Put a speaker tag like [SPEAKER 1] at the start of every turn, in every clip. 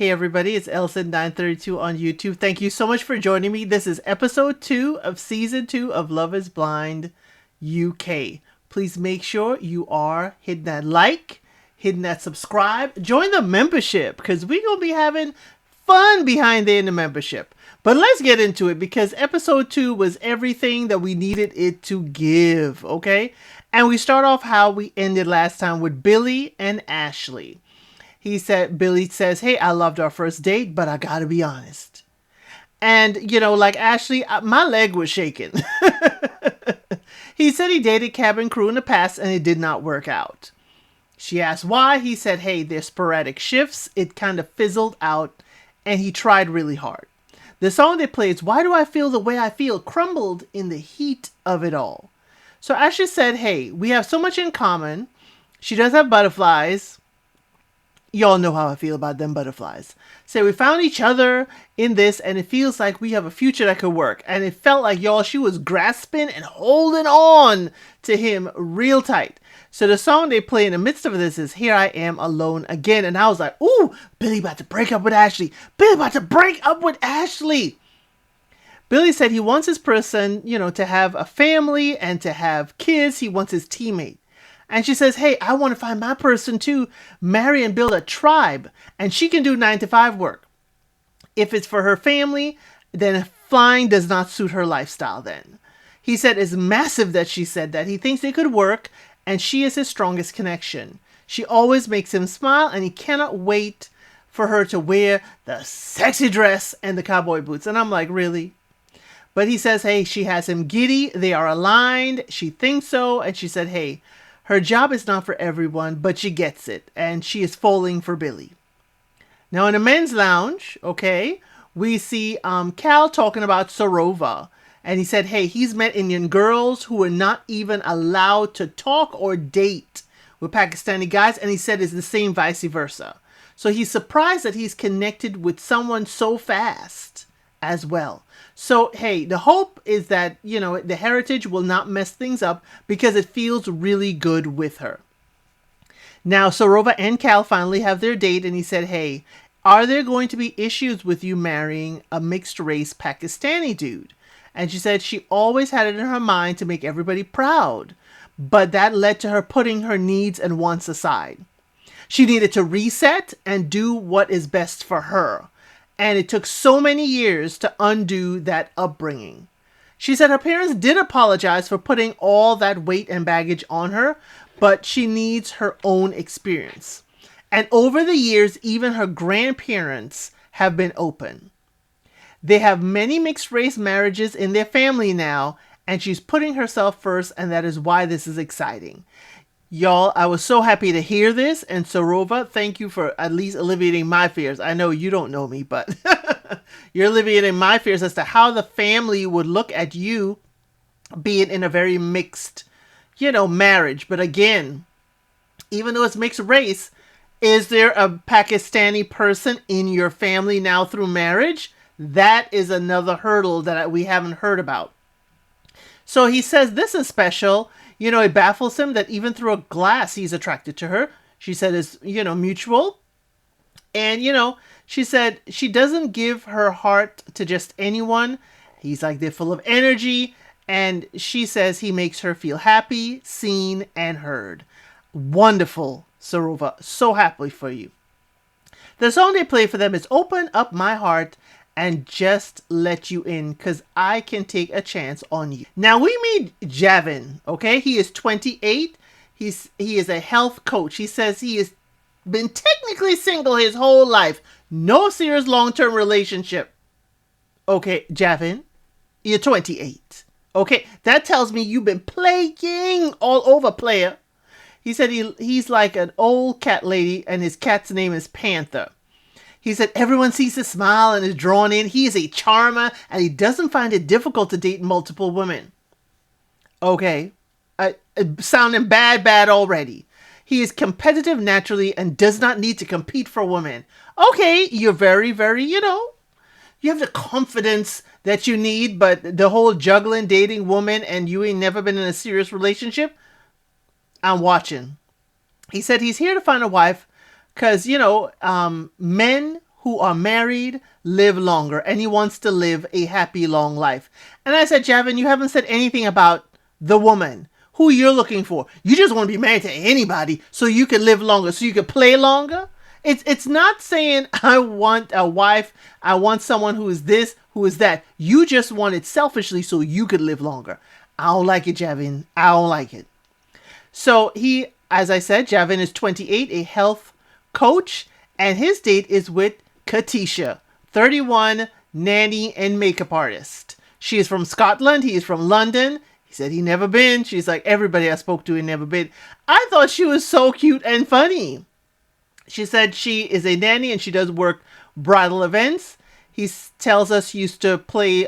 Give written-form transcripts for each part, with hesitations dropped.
[SPEAKER 1] Hey everybody, it's El.Cid932 on YouTube. Thank you so much for joining me. This is episode 2 of season 2 of Love is Blind UK. Please make sure you are hitting that like, hitting that subscribe, join the membership because we're going to be having fun behind there in the membership. But let's get into it because episode 2 was everything that we needed it to give, okay? And we start off how we ended last time with Billy and Ashley. Billy says, hey, I loved our first date, but I gotta be honest. And, like Ashley, my leg was shaking. He said he dated cabin crew in the past and it did not work out. She asked why. He said, hey, there's sporadic shifts. It kind of fizzled out and he tried really hard. The song they played is Why Do I Feel the Way I Feel crumbled in the heat of it all. So Ashley said, hey, we have so much in common. She does have butterflies. Y'all know how I feel about them butterflies. So we found each other in this and it feels like we have a future that could work. And it felt like, y'all, she was grasping and holding on to him real tight. So the song they play in the midst of this is Here I Am Alone Again. And I was like, ooh, Billy about to break up with Ashley. Billy about to break up with Ashley. Billy said he wants his person, to have a family and to have kids. He wants his teammate. And she says, hey, I want to find my person too, marry and build a tribe. And she can do 9-to-5 work. If it's for her family, then flying does not suit her lifestyle then. He said it's massive that she said that. He thinks they could work and she is his strongest connection. She always makes him smile and he cannot wait for her to wear the sexy dress and the cowboy boots. And I'm like, really? But he says, hey, she has him giddy. They are aligned. She thinks so. And she said, hey, her job is not for everyone, but she gets it, and she is falling for Billy. Now, in the men's lounge, okay, we see Cal talking about Sarova, and he said, hey, he's met Indian girls who were not even allowed to talk or date with Pakistani guys, and he said it's the same vice versa. So he's surprised that he's connected with someone so fast as well. So, hey, the hope is that, the heritage will not mess things up because it feels really good with her. Now, Sarova and Cal finally have their date and he said, hey, are there going to be issues with you marrying a mixed race Pakistani dude? And she said she always had it in her mind to make everybody proud, but that led to her putting her needs and wants aside. She needed to reset and do what is best for her. And it took so many years to undo that upbringing. She said her parents did apologize for putting all that weight and baggage on her, but she needs her own experience. And over the years, even her grandparents have been open. They have many mixed race marriages in their family now, and she's putting herself first, and that is why this is exciting. Y'all, I was so happy to hear this. And Sarova, thank you for at least alleviating my fears. I know you don't know me, but you're alleviating my fears as to how the family would look at you being in a very mixed, marriage. But again, even though it's mixed race, is there a Pakistani person in your family now through marriage? That is another hurdle that we haven't heard about. So he says this is special. It baffles him that even through a glass, he's attracted to her. She said it's, mutual. And, she said she doesn't give her heart to just anyone. He's like, they're full of energy. And she says he makes her feel happy, seen, and heard. Wonderful, Sarova. So happy for you. The song they play for them is Open Up My Heart and Just Let You In, because I can take a chance on you. Now, we meet Javin, okay? He is 28. He is a health coach. He says he has been technically single his whole life. No serious long-term relationship. Okay, Javin, you're 28. Okay, that tells me you've been playing all over, player. He said he's like an old cat lady, and his cat's name is Panther. He said everyone sees his smile and is drawn in. He is a charmer and he doesn't find it difficult to date multiple women. Okay. Sounding bad already. He is competitive naturally and does not need to compete for women. Okay. You're very, very, you have the confidence that you need, but the whole juggling, dating women and you ain't never been in a serious relationship. I'm watching. He said he's here to find a wife because, men who are married live longer, and he wants to live a happy, long life. And I said, Javin, you haven't said anything about the woman who you're looking for. You just want to be married to anybody so you can live longer, so you can play longer. It's not saying I want a wife, I want someone who is this, who is that. You just want it selfishly so you could live longer. I don't like it, Javin. I don't like it. So he, as I said, Javin is 28, a health coach, and his date is with Katisha, 31, nanny and makeup artist. She is from Scotland. He is from London. He said he never been. She's like, everybody I spoke to had never been. I thought she was so cute and funny. She said she is a nanny and she does work bridal events. He tells us he used to play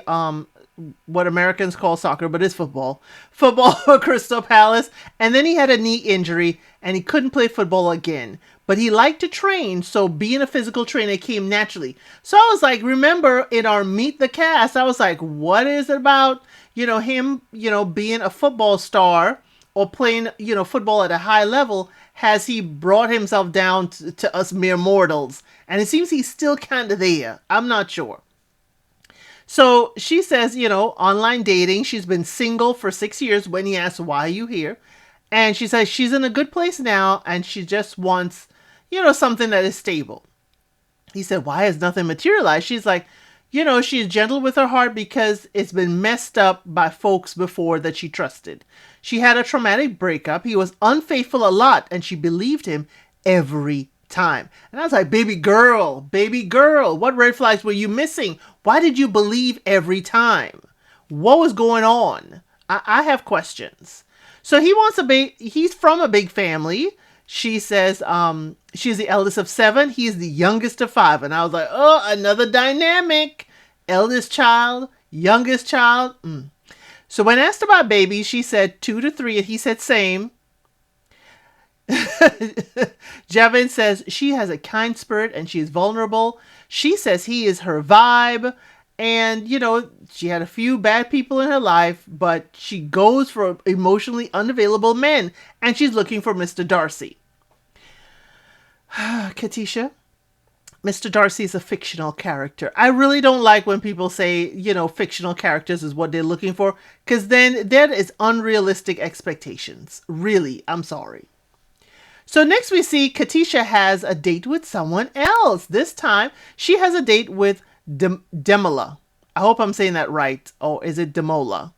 [SPEAKER 1] what Americans call soccer, but it's football. Football for Crystal Palace. And then he had a knee injury and he couldn't play football again. But he liked to train, so being a physical trainer came naturally. So I was like, remember in our Meet the Cast, I was like, what is it about, him, being a football star or playing, football at a high level? Has he brought himself down to us mere mortals? And it seems he's still kind of there. I'm not sure. So she says, online dating. She's been single for 6 years when he asks, why are you here? And she says she's in a good place now and she just wants, something that is stable. He said, why has nothing materialized? She's like, she's gentle with her heart because it's been messed up by folks before that she trusted. She had a traumatic breakup. He was unfaithful a lot and she believed him every time. And I was like, baby girl, what red flags were you missing? Why did you believe every time? What was going on? I have questions. So he's from a big family. She says she's the eldest of 7. He's the youngest of 5. And I was like, oh, another dynamic. Eldest child, youngest child. So when asked about babies, she said 2 to 3. And he said same. Javin says she has a kind spirit and she is vulnerable. She says he is her vibe. And, she had a few bad people in her life, but she goes for emotionally unavailable men. And she's looking for Mr. Darcy. Katisha, Mr. Darcy is a fictional character. I really don't like when people say, fictional characters is what they're looking for. Because then that is unrealistic expectations. Really, I'm sorry. So next we see Katisha has a date with someone else. This time she has a date with Demola. I hope I'm saying that right. Or is it Demola?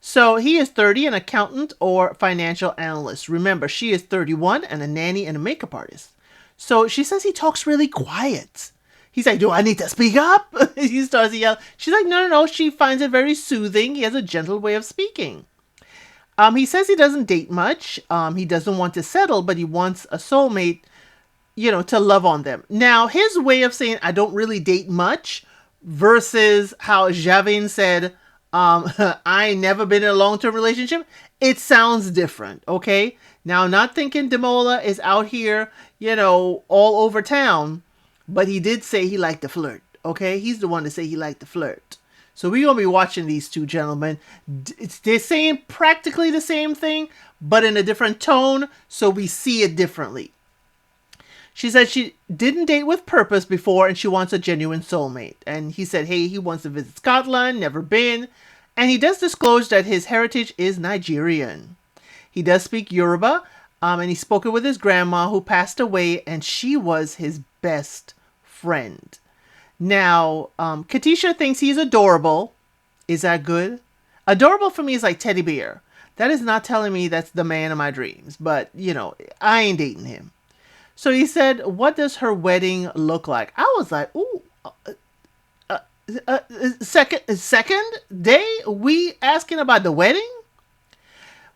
[SPEAKER 1] So he is 30, an accountant or financial analyst. Remember, she is 31 and a nanny and a makeup artist. So she says he talks really quiet. He's like, do I need to speak up? He starts to yell. She's like, no. She finds it very soothing. He has a gentle way of speaking. He says he doesn't date much. He doesn't want to settle, but he wants a soulmate, to love on them. Now, his way of saying I don't really date much versus how Javin said, I ain't never been in a long-term relationship. It sounds different, okay? Now, I'm not thinking Demola is out here, all over town, but he did say he liked to flirt, okay? He's the one to say he liked to flirt. So we're going to be watching these two gentlemen. They're saying practically the same thing, but in a different tone, so we see it differently. She said she didn't date with purpose before, and she wants a genuine soulmate. And he said, hey, he wants to visit Scotland, never been. And he does disclose that his heritage is Nigerian. He does speak Yoruba, and he spoke it with his grandma who passed away, and she was his best friend. Now, Katisha thinks he's adorable. Is that good? Adorable for me is like teddy bear. That is not telling me that's the man of my dreams. But, I ain't dating him. So he said, what does her wedding look like? I was like, ooh, second day? We asking about the wedding?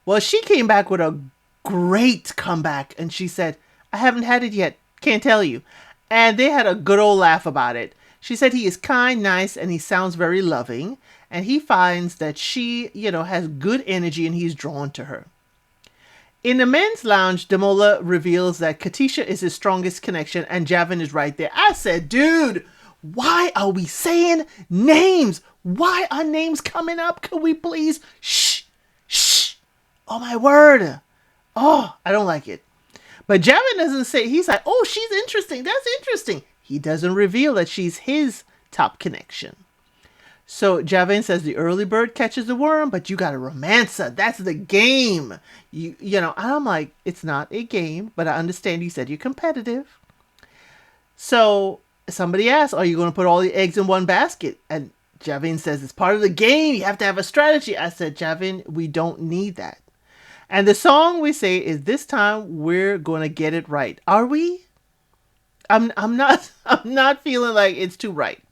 [SPEAKER 1] Well, she came back with a great comeback. And she said, I haven't had it yet. Can't tell you. And they had a good old laugh about it. She said he is kind, nice, and he sounds very loving. And he finds that she, has good energy and he's drawn to her. In the men's lounge, Demola reveals that Katisha is his strongest connection and Javin is right there. I said, dude, why are we saying names? Why are names coming up? Could we please? Shh. Oh, my word. Oh, I don't like it. But Javin doesn't say, he's like, oh, she's interesting. That's interesting. He doesn't reveal that she's his top connection. So Javin says the early bird catches the worm, but you got to romance her. That's the game. You know, I'm like, it's not a game, but I understand you said you're competitive. So somebody asks, are you going to put all the eggs in one basket? And Javin says, it's part of the game. You have to have a strategy. I said, Javin, we don't need that. And the song we say is, this time we're going to get it right. Are we? I'm not feeling like it's too right.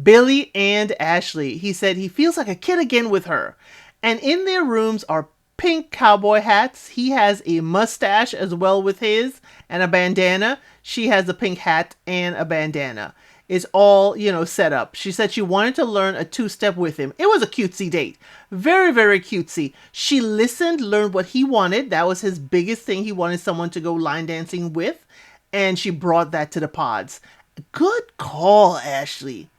[SPEAKER 1] Billy and Ashley. He said he feels like a kid again with her. And in their rooms are pink cowboy hats. He has a mustache as well with his and a bandana. She has a pink hat and a bandana. It's all, you know, set up. She said she wanted to learn a two-step with him. It was a cutesy date. Very, very cutesy. She listened, learned what he wanted. That was his biggest thing. He wanted someone to go line dancing with. And she brought that to the pods. Good call, Ashley.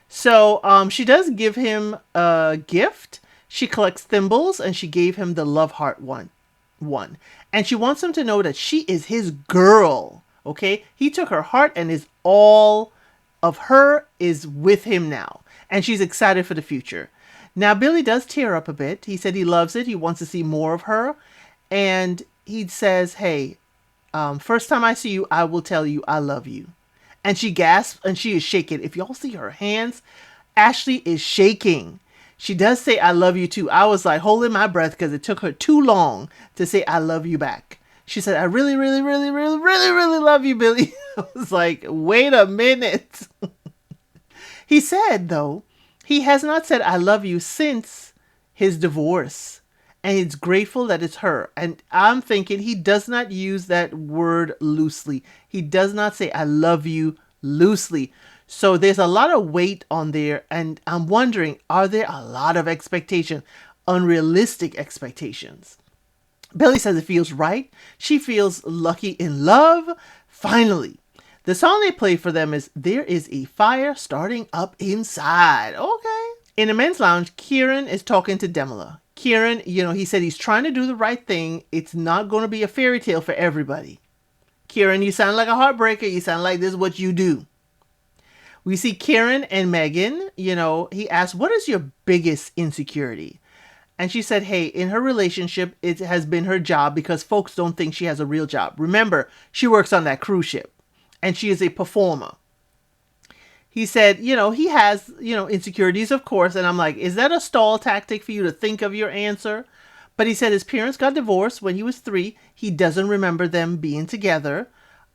[SPEAKER 1] So she does give him a gift. She collects thimbles and she gave him the love heart one. And she wants him to know that she is his girl. Okay? He took her heart and is all of her is with him now. And she's excited for the future. Now, Billy does tear up a bit. He said he loves it. He wants to see more of her. And he says, hey, first time I see you, I will tell you I love you. And she gasps and she is shaking. If y'all see her hands, Ashley is shaking. She does say, I love you too. I was like holding my breath because it took her too long to say, I love you back. She said, I really, really, really, really, really, really love you, Billy. I was like, wait a minute. He said, though, he has not said, I love you since his divorce. And he's grateful that it's her. And I'm thinking he does not use that word loosely. He does not say, I love you loosely. So there's a lot of weight on there. And I'm wondering, are there a lot of expectation, unrealistic expectations? Billy says it feels right. She feels lucky in love. Finally, the song they play for them is There Is a Fire Starting Up Inside. Okay. In the men's lounge, Kieran is talking to Demila. Kieran, you know, he said he's trying to do the right thing. It's not going to be a fairy tale for everybody. Kieran, you sound like a heartbreaker. You sound like this is what you do. We see Kieran and Megan, you know, he asked, what is your biggest insecurity? And she said, hey, in her relationship, it has been her job because folks don't think she has a real job. Remember, she works on that cruise ship and she is a performer. He said, you know, he has, you know, insecurities, of course. And I'm like, is that a stall tactic for you to think of your answer? But he said his parents got divorced when he was 3. He doesn't remember them being together.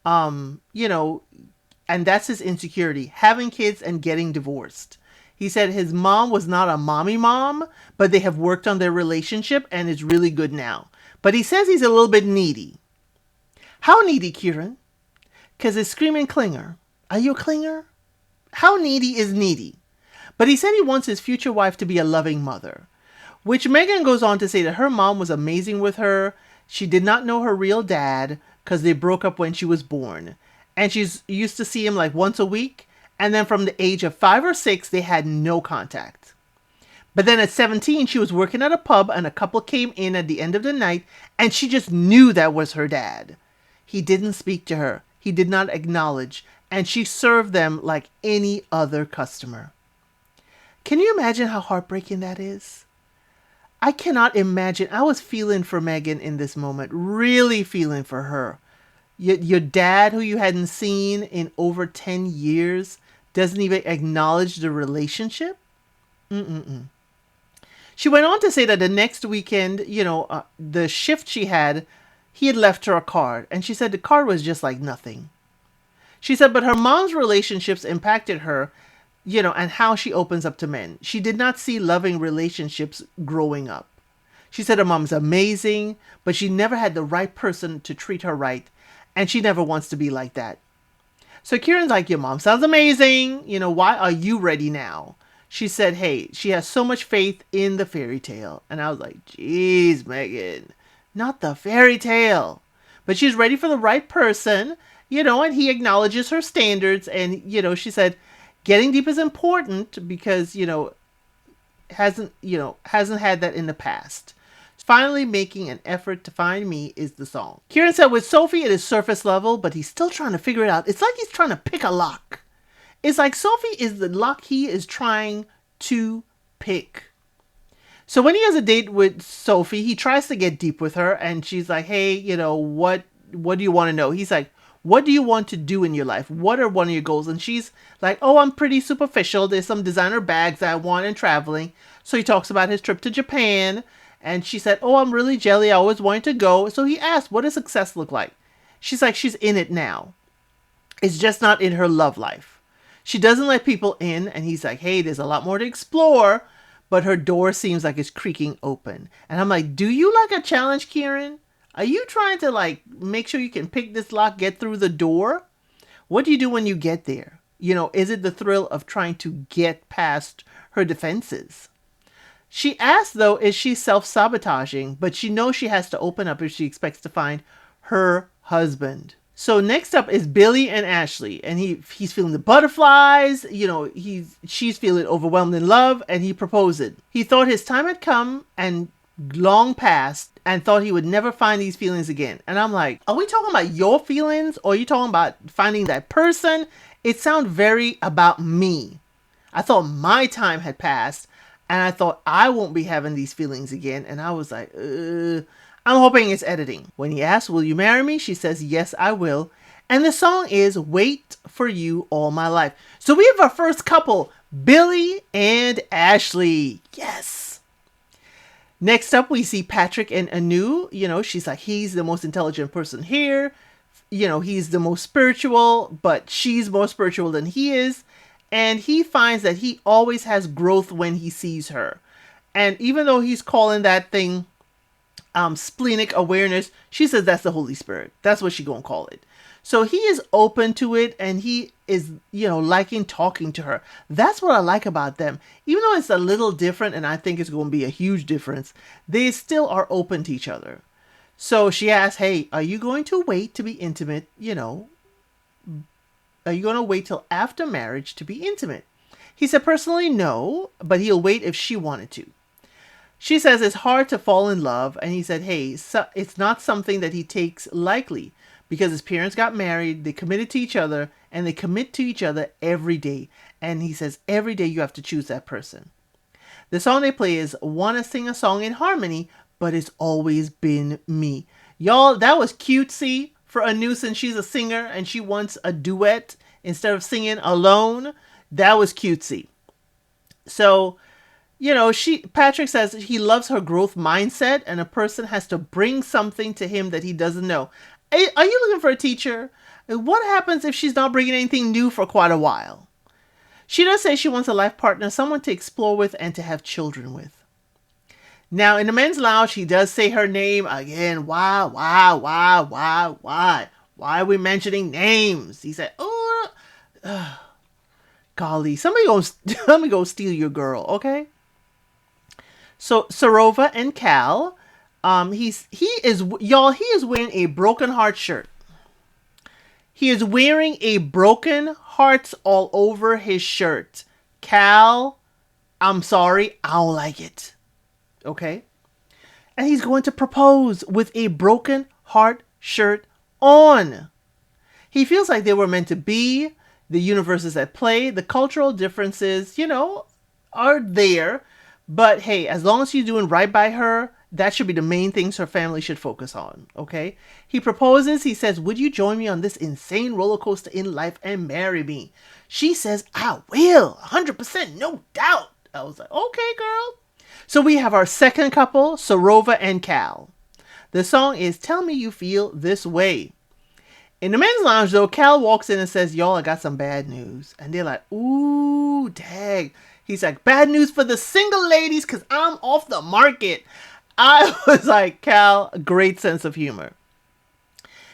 [SPEAKER 1] You know, and that's his insecurity, having kids and getting divorced. He said his mom was not a mommy mom, but they have worked on their relationship and it's really good now. But he says he's a little bit needy. How needy, Kieran? Because it's screaming clinger. Are you a clinger? How needy is needy? But he said he wants his future wife to be a loving mother, which Megan goes on to say that her mom was amazing with her. She did not know her real dad because they broke up when she was born. And she's used to see him like once a week. And then from the age of 5 or 6, they had no contact. But then at 17, she was working at a pub and a couple came in at the end of the night and she just knew that was her dad. He didn't speak to her. He did not acknowledge. And she served them like any other customer. Can you imagine how heartbreaking that is? I cannot imagine. I was feeling for Megan in this moment, really feeling for her. Your dad, who you hadn't seen in over 10 years, doesn't even acknowledge the relationship? She went on to say that the next weekend, you know, the shift she had, he had left her a card. And she said the card was just like nothing. She said, but her mom's relationships impacted her, you know, and how she opens up to men. She did not see loving relationships growing up. She said her mom's amazing, but she never had the right person to treat her right. And she never wants to be like that. So Kieran's like, your mom sounds amazing. You know, why are you ready now? She said, hey, she has so much faith in the fairy tale. And I was like, geez, Megan, not the fairy tale. But she's ready for the right person, you know, and he acknowledges her standards. And, you know, she said, getting deep is important because, you know, hasn't had that in the past. Finally making an effort to find me is the song. Kieran said with Sophie it is surface level, but he's still trying to figure it out. It's like he's trying to pick a lock. It's like Sophie is the lock he is trying to pick. So when he has a date with Sophie, he tries to get deep with her, and she's like, hey, what do you want to know? He's like, what do you want to do in your life? What are one of your goals? And she's like, oh, I'm pretty superficial. There's some designer bags that I want and traveling. So he talks about his trip to Japan. And she said, oh, I'm really jelly. I always wanted to go. So he asked, what does success look like? She's like, she's in it now. It's just not in her love life. She doesn't let people in. And he's like, hey, there's a lot more to explore. But her door seems like it's creaking open. And I'm like, do you like a challenge, Kieran? Are you trying to like make sure you can pick this lock, get through the door? What do you do when you get there? Is it the thrill of trying to get past her defenses? She asks, though, is she self-sabotaging? But she knows she has to open up if she expects to find her husband. So next up is Billy and Ashley, and he's feeling the butterflies. She's feeling overwhelmed in love, and he proposed. He thought his time had come and long past, and thought he would never find these feelings again. And I'm like, are we talking about your feelings, or are you talking about finding that person? It sounds very about me. I thought my time had passed, and I thought I won't be having these feelings again. And I was like, I'm hoping it's editing. When he asks, will you marry me? She says, yes, I will. And the song is Wait for You All My Life. So we have our first couple, Billy and Ashley. Yes. Next up, we see Patrick and Anu. She's like, he's the most intelligent person here. He's the most spiritual, but she's more spiritual than he is. And he finds that he always has growth when he sees her. And even though he's calling that thing splenic awareness, she says that's the Holy Spirit. That's what she's gonna call it. So he is open to it, and he is, liking talking to her. That's what I like about them. Even though it's a little different, and I think it's going to be a huge difference, they still are open to each other. So she asks, hey, are you going to wait to be intimate? Are you going to wait till after marriage to be intimate? He said, personally, no, but he'll wait if she wanted to. She says it's hard to fall in love. And he said, hey, it's not something that he takes lightly because his parents got married. They committed to each other, and they commit to each other every day. And he says, every day you have to choose that person. The song they play is Want to Sing a Song in Harmony, but It's Always Been Me. Y'all, that was cutesy for Anu, since she's a singer and she wants a duet instead of singing alone. That was cutesy. So, Patrick says he loves her growth mindset, and a person has to bring something to him that he doesn't know. Are you looking for a teacher? What happens if she's not bringing anything new for quite a while? She does say she wants a life partner, someone to explore with and to have children with. Now, in the men's lounge, he does say her name again. Why? Why are we mentioning names? He said, golly, let me go steal your girl, okay? So, Sarova and Cal, he is wearing a broken heart shirt. He is wearing a broken hearts all over his shirt. Cal, I'm sorry, I don't like it. Okay? And he's going to propose with a broken heart shirt on. He feels like they were meant to be. The universe is at play. The cultural differences, are there. But hey, as long as he's doing right by her, that should be the main things her family should focus on. Okay? He proposes. He says, would you join me on this insane roller coaster in life and marry me? She says, I will. 100%, no doubt. I was like, okay, girl. So we have our second couple, Sarova and Cal. The song is Tell Me You Feel This Way. In the men's lounge, though, Cal walks in and says, y'all, I got some bad news. And they're like, ooh, dang. He's like, bad news for the single ladies because I'm off the market. I was like, Cal, great sense of humor.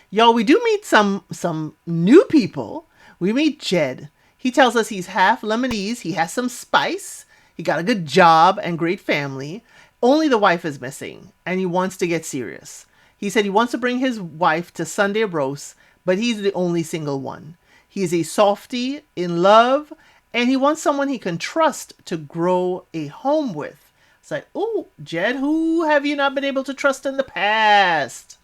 [SPEAKER 1] Y'all, we do meet some new people. We meet Jed. He tells us he's half Lebanese. He has some spice. He got a good job and great family. Only the wife is missing, and he wants to get serious. He said he wants to bring his wife to Sunday roast, but he's the only single one. He's a softie in love, and he wants someone he can trust to grow a home with. It's like, oh, Jed, who have you not been able to trust in the past?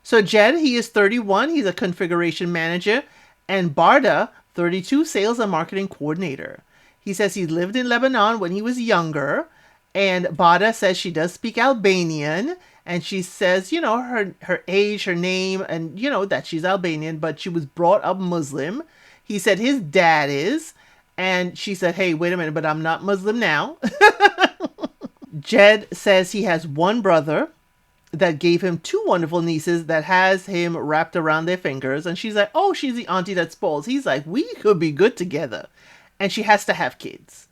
[SPEAKER 1] So Jed, he is 31. He's a configuration manager. And Barda, 32, sales and marketing coordinator. He says he lived in Lebanon when he was younger. And Barda says she does speak Albanian. And she says, her age, her name, and, that she's Albanian, but she was brought up Muslim. He said his dad is. And she said, hey, wait a minute, but I'm not Muslim now. Jed says he has one brother that gave him two wonderful nieces that has him wrapped around their fingers. And she's like, oh, she's the auntie that spoils. He's like, we could be good together. And she has to have kids.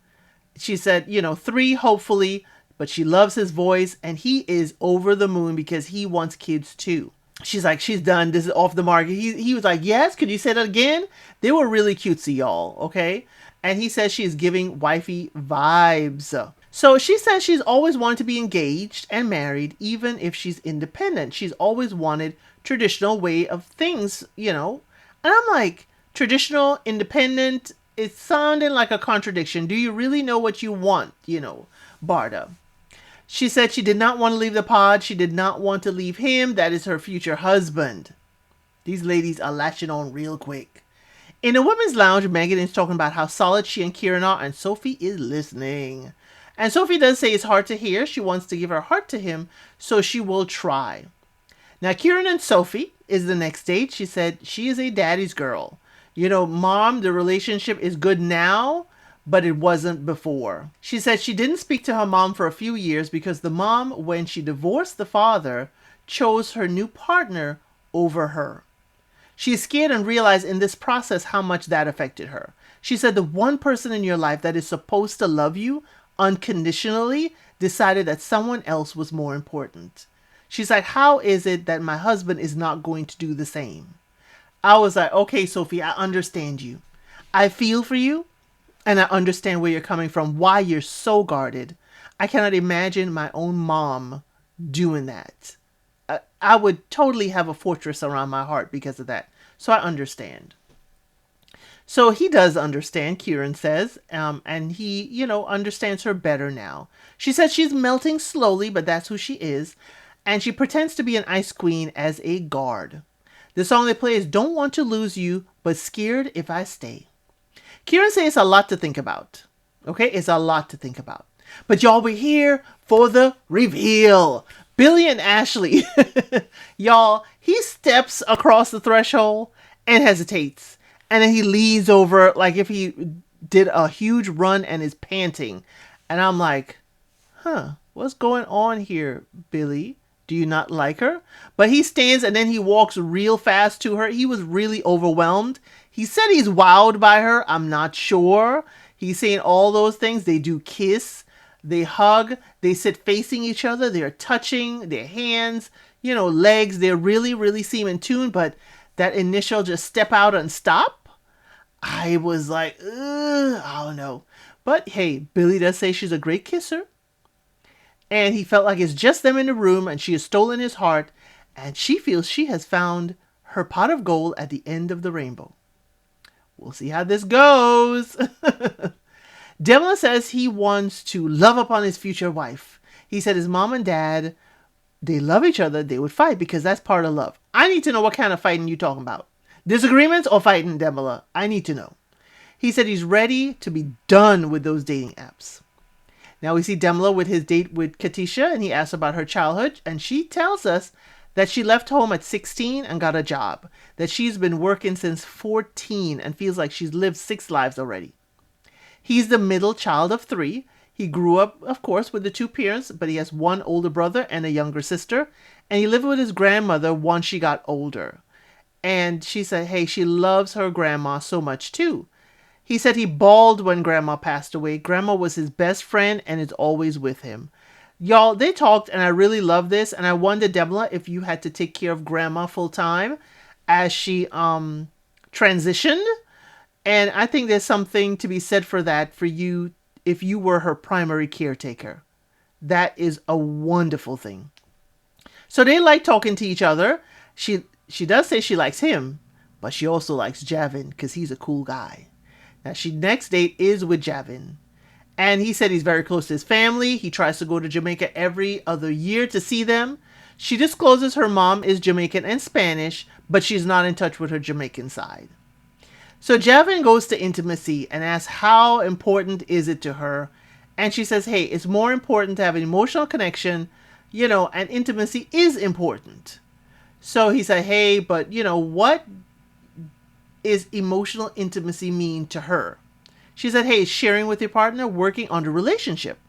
[SPEAKER 1] She said, 3, hopefully, but she loves his voice. And he is over the moon because he wants kids too. She's like, she's done. This is off the market. He was like, yes, could you say that again? They were really cutesy, y'all. Okay. And he says she's giving wifey vibes. So she says she's always wanted to be engaged and married, even if she's independent. She's always wanted traditional way of things, And I'm like, traditional, independent, it's sounding like a contradiction. Do you really know what you want, Barda? She said she did not want to leave the pod. She did not want to leave him. That is her future husband. These ladies are latching on real quick. In the women's lounge, Megan is talking about how solid she and Kieran are, and Sophie is listening. And Sophie does say it's hard to hear. She wants to give her heart to him, so she will try. Now, Kieran and Sophie is the next date. She said she is a daddy's girl. Mom, the relationship is good now, but it wasn't before. She said she didn't speak to her mom for a few years because the mom, when she divorced the father, chose her new partner over her. She's scared and realized in this process how much that affected her. She said the one person in your life that is supposed to love you unconditionally decided that someone else was more important. She's like, how is it that my husband is not going to do the same? I was like, okay, Sophie, I understand you. I feel for you, and I understand where you're coming from, why you're so guarded. I cannot imagine my own mom doing that. I would totally have a fortress around my heart because of that. So I understand. So he does understand, Kieran says, and he, understands her better now. She says she's melting slowly, but that's who she is. And she pretends to be an ice queen as a guard. The song they play is Don't Want to Lose You, but Scared If I Stay. Kieran says it's a lot to think about. Okay, it's a lot to think about. But y'all, we're here for the reveal. Billy and Ashley. Y'all, he steps across the threshold and hesitates. And then he leans over like if he did a huge run and is panting. And I'm like, what's going on here, Billy? Do you not like her? But he stands and then he walks real fast to her. He was really overwhelmed. He said he's wowed by her. I'm not sure. He's saying all those things. They do kiss. They hug. They sit facing each other. They're touching their hands, legs. They really, really seem in tune. But that initial just step out and stop, I was like, I don't know. But hey, Billy does say she's a great kisser. And he felt like it's just them in the room and she has stolen his heart. And she feels she has found her pot of gold at the end of the rainbow. We'll see how this goes. Devlin says he wants to love upon his future wife. He said his mom and dad, they love each other. They would fight because that's part of love. I need to know what kind of fighting you talking about. Disagreements or fighting, Demola? I need to know. He said he's ready to be done with those dating apps. Now we see Demola with his date with Katisha, and he asks about her childhood, and she tells us that she left home at 16 and got a job, that she's been working since 14 and feels like she's lived 6 lives already. He's the middle child of 3. He grew up, of course, with the 2 parents, but he has one older brother and a younger sister, and he lived with his grandmother once she got older. And she said, hey, she loves her grandma so much too. He said he bawled when grandma passed away. Grandma was his best friend and is always with him. Y'all, they talked and I really love this. And I wondered, Demola, if you had to take care of grandma full time as she transitioned. And I think there's something to be said for that for you if you were her primary caretaker. That is a wonderful thing. So they like talking to each other. She does say she likes him, but she also likes Javin because he's a cool guy. Now, next date is with Javin. And he said he's very close to his family. He tries to go to Jamaica every other year to see them. She discloses her mom is Jamaican and Spanish, but she's not in touch with her Jamaican side. So Javin goes to intimacy and asks how important is it to her. And she says, hey, it's more important to have an emotional connection, and intimacy is important. So he said, hey, but what is emotional intimacy mean to her? She said, hey, sharing with your partner, working on the relationship.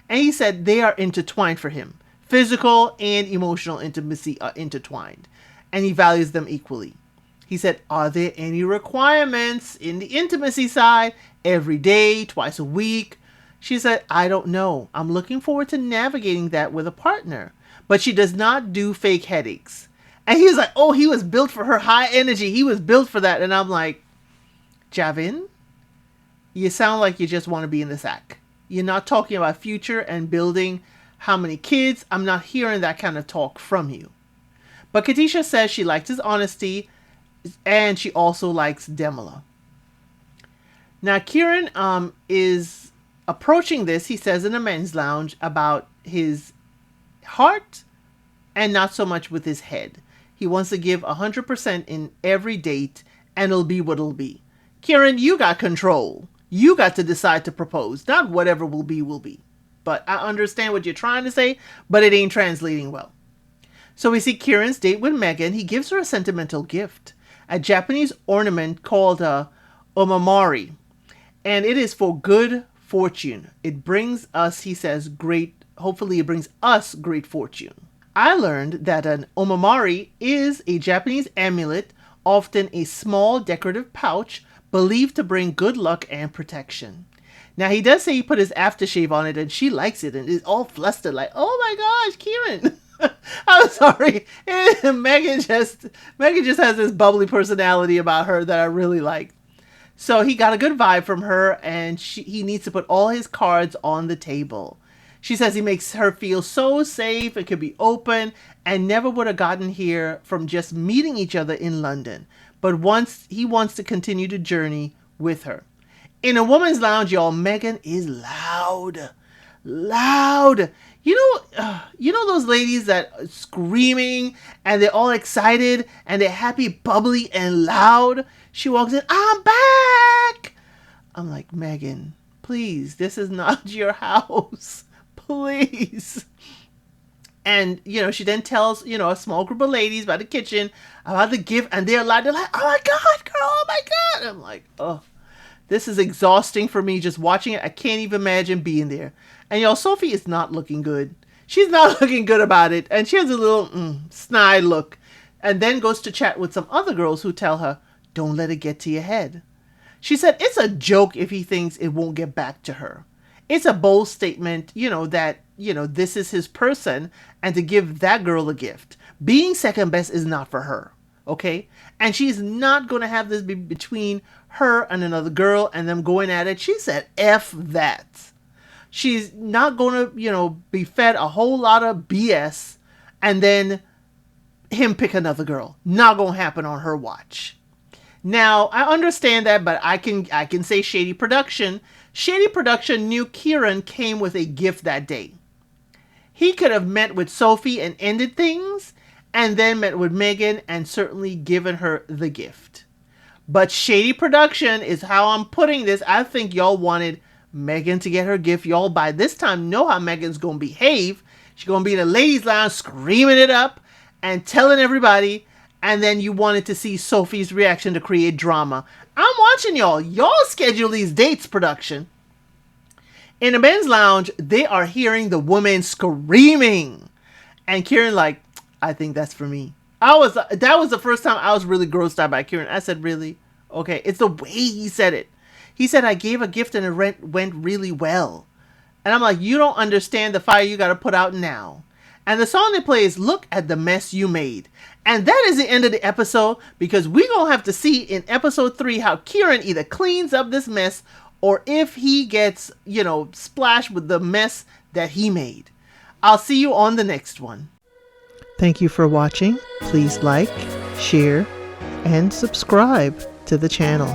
[SPEAKER 1] And he said they are intertwined for him. Physical and emotional intimacy are intertwined. And he values them equally. He said, are there any requirements in the intimacy side? Every day, twice a week? She said, I don't know. I'm looking forward to navigating that with a partner. But she does not do fake headaches. And he was like, oh, he was built for her high energy. He was built for that. And I'm like, Javin, you sound like you just want to be in this act. You're not talking about future and building how many kids. I'm not hearing that kind of talk from you. But Katisha says she likes his honesty and she also likes Demola. Now, Kieran is approaching this, he says, in a men's lounge about his heart and not so much with his head. He wants to give 100% in every date and it'll be what it'll be. Kieran, you got control. You got to decide to propose, not whatever will be, will be. But I understand what you're trying to say, but it ain't translating well. So we see Kieran's date with Megan. He gives her a sentimental gift, a Japanese ornament called a omamori. And it is for good fortune. It brings us, he says, hopefully it brings us great fortune. I learned that an omamori is a Japanese amulet, often a small decorative pouch, believed to bring good luck and protection. Now, he does say he put his aftershave on it and she likes it and is all flustered like, oh my gosh, Kieran. I'm sorry. Megan just has this bubbly personality about her that I really like. So he got a good vibe from her and he needs to put all his cards on the table. She says he makes her feel so safe and could be open and never would have gotten here from just meeting each other in London. But he wants to continue the journey with her. In a woman's lounge, y'all, Megan is loud. Loud. You know those ladies that are screaming and they're all excited and they're happy, bubbly, and loud? She walks in, I'm back. I'm like, Megan, please, this is not your house. Please. And, she then tells, a small group of ladies by the kitchen about the gift. And they're like, oh my God, girl, oh my God. I'm like, oh, this is exhausting for me just watching it. I can't even imagine being there. And y'all, Sophie is not looking good. She's not looking good about it. And she has a little snide look. And then goes to chat with some other girls who tell her, don't let it get to your head. She said, it's a joke if he thinks it won't get back to her. It's a bold statement, that, this is his person and to give that girl a gift. Being second best is not for her. Okay. And she's not going to have this be between her and another girl and them going at it. She said, F that. She's not going to, be fed a whole lot of BS and then him pick another girl. Not going to happen on her watch. Now, I understand that, but I can say Shady Production. Shady Production knew Kieran came with a gift that day. He could have met with Sophie and ended things, and then met with Megan and certainly given her the gift. But Shady Production is how I'm putting this. I think y'all wanted Megan to get her gift. Y'all by this time know how Megan's going to behave. She's going to be in a ladies' lounge screaming it up and telling everybody. And then you wanted to see Sophie's reaction to create drama. I'm watching y'all. Y'all schedule these dates, production. In a men's lounge, they are hearing the woman screaming. And Kieran like, I think that's for me. That was the first time I was really grossed out by Kieran. I said, really? Okay. It's the way he said it. He said, I gave a gift and it went really well. And I'm like, you don't understand the fire you got to put out now. And the song they play is Look at the Mess You Made. And that is the end of the episode because we're going to have to see in episode 3 how Kieran either cleans up this mess or if he gets, splashed with the mess that he made. I'll see you on the next one. Thank you for watching. Please like, share, and subscribe to the channel.